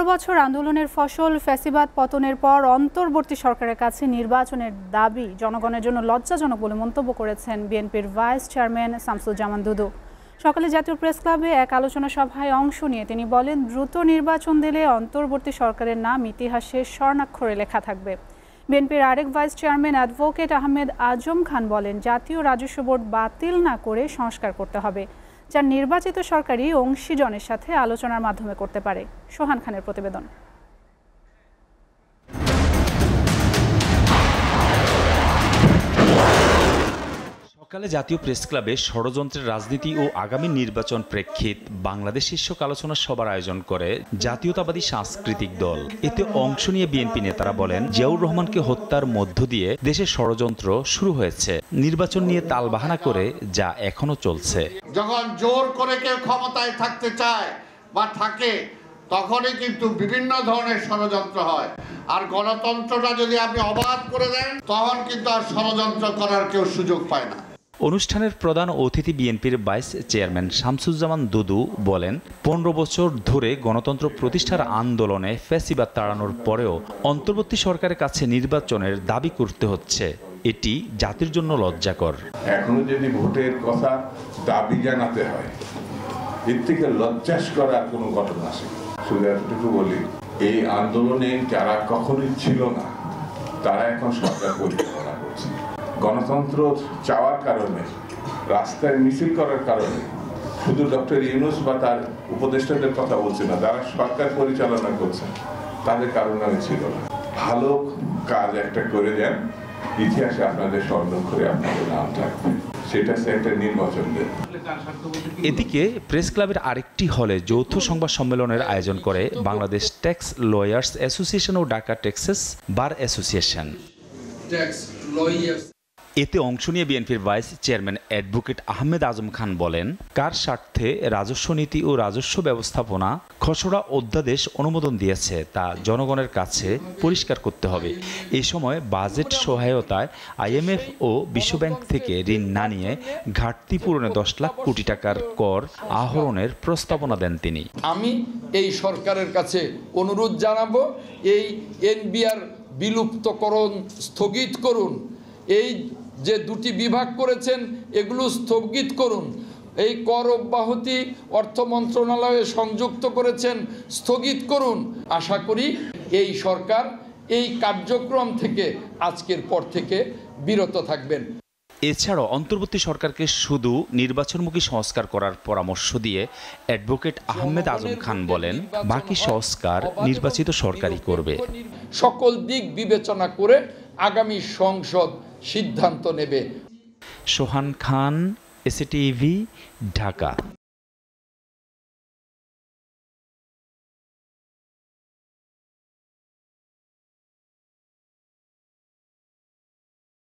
১৫ বছর আন্দোলনের ফসল ফ্যাসিবাদ পতনের পর অন্তর্বর্তী সরকারের কাছে নির্বাচনের দাবি জনগণের জন্য লজ্জাজনক বলে মন্তব্য করেছেন বিএনপির ভাইস চেয়ারম্যান শামসুজ্জামান দুদু। সকালে জাতীয় প্রেস ক্লাবে এক আলোচনা সভায় অংশ নিয়ে তিনি বলেন, দ্রুত নির্বাচন দিলে অন্তর্বর্তী সরকারের নাম ইতিহাসে স্বর্ণাক্ষরে লেখা থাকবে। বিএনপির আরেক vice chairman advocate Ahmed Azam Khan বলেন, জাতীয় রাজস্ব বোর্ড বাতিল না করে সংস্কার করতে হবে, যা নির্বাচিত সরকারি অংশীজনের সাথে আলোচনার মাধ্যমে করতে পারে। সোহান খানের প্রতিবেদন। সকালে জাতীয় প্রেস ক্লাবে ষড়যন্ত্রের রাজনীতি ও আগামী নির্বাচন প্রেক্ষিত বাংলাদেশ শীর্ষক আলোচনা সভার আয়োজন করে জাতীয়তাবাদী সাংস্কৃতিক দল। এতে অংশ নিয়ে বিএনপি নেতারা বলেন, জিয়াউর রহমানকে হত্যার মধ্য দিয়ে দেশের ষড়যন্ত্র শুরু হয়েছে, নির্বাচন নিয়ে তালবাহানা করে যা এখনো চলছে। যখন জোর করে কেউ ক্ষমতায় থাকতে চায় বা থাকে, তখনই কিন্তু বিভিন্ন ধরনের ষড়যন্ত্র হয়। আর গণতন্ত্রটা যদি আপনি অবাধ করে দেন, তখন কিন্তু আর ষড়যন্ত্র করার কেউ সুযোগ পায় না। অনুষ্ঠানের প্রধান অতিথি বিএনপির ভাইস চেয়ারম্যান শামসুজ্জামান দুদু বলেন, ১৫ বছর ধরে গণতন্ত্র প্রতিষ্ঠার আন্দোলনে ফ্যাসিবাদ তাড়ানোর পরেও অন্তর্বর্তী সরকারের কাছে নির্বাচনের দাবি করতে হচ্ছে, এটি জাতির জন্য লজ্জাকর। এখনো যদি ভোটের কথা দাবি জানাতে হয়, এর থেকে লজ্জাস করার কোনো ঘটনা আছে? শুধু এতটুকু বলি, এই আন্দোলনে যারা কখনোই ছিল না, তারা এখন সরকার পরিচালনা করছে। গণতন্ত্র চাওয়ার কারণে, রাস্তায় মিছিল করার কারণে শুধু ডক্টর ইউনূস বা তার উপদেষ্টাদের কথা বলছে না, যারা সরকার পরিচালনা করছে তাদের কারণে ছিল না। ভালো কাজ একটা করে দেন, ইতিহাসে আপনাদের স্বর্ণাক্ষরে আপনাদের নাম থাকবে, সেটা একটা নির্বাচন দেন। এদিকে প্রেস ক্লাবের আরেকটি হলে যৌথ সংবাদ সম্মেলনের আয়োজন করে বাংলাদেশ ট্যাক্স লয়ার্স অ্যাসোসিয়েশন ও ঢাকা টেক্সাস বার অ্যাসোসিয়েশন। এতে অংশ নিয়ে বিএনপির vice chairman advocate Ahmed Azam Khan বলেন, কার স্বার্থে রাজস্ব নীতি ও রাজস্ব ব্যবস্থাপনা খসড়া অধ্যাদেশ অনুমোদন দিয়েছে তা জনগণের কাছে পরিষ্কার করতে হবে। এই সময় বাজেট সহায়তায় আইএমএফ ও বিশ্বব্যাংক থেকে ঋণ না নিয়ে ঘাটতি পূরণে 10 লাখ কোটি টাকার কর আহরণের প্রস্তাবনা দেন তিনি। আমি এই সরকারের কাছে অনুরোধ জানাবো, এই এনবিআর বিলুপ্তকরণ স্থগিত করুন, এই যে দুটি বিভাগ করেছেন এগুলো স্থগিত করুন, এই কর অব্যাহতি অর্থ মন্ত্রণালয়ে সংযুক্ত করেছেন স্থগিত করুন। আশা করি এই সরকার এই কার্যক্রম থেকে আজকের পর থেকে বিরত থাকবেন। এছাড়াও অন্তর্বর্তী সরকারকে শুধু নির্বাচনমুখী সংস্কার করার পরামর্শ দিয়ে অ্যাডভোকেট আহমেদ আজম খান বলেন, বাকি সংস্কার নির্বাচিত সরকারই করবে। সকল দিক বিবেচনা করে আগামী সংসদ সিদ্ধান্ত নেবে। সোহান খান, এসএটিভি, ঢাকা।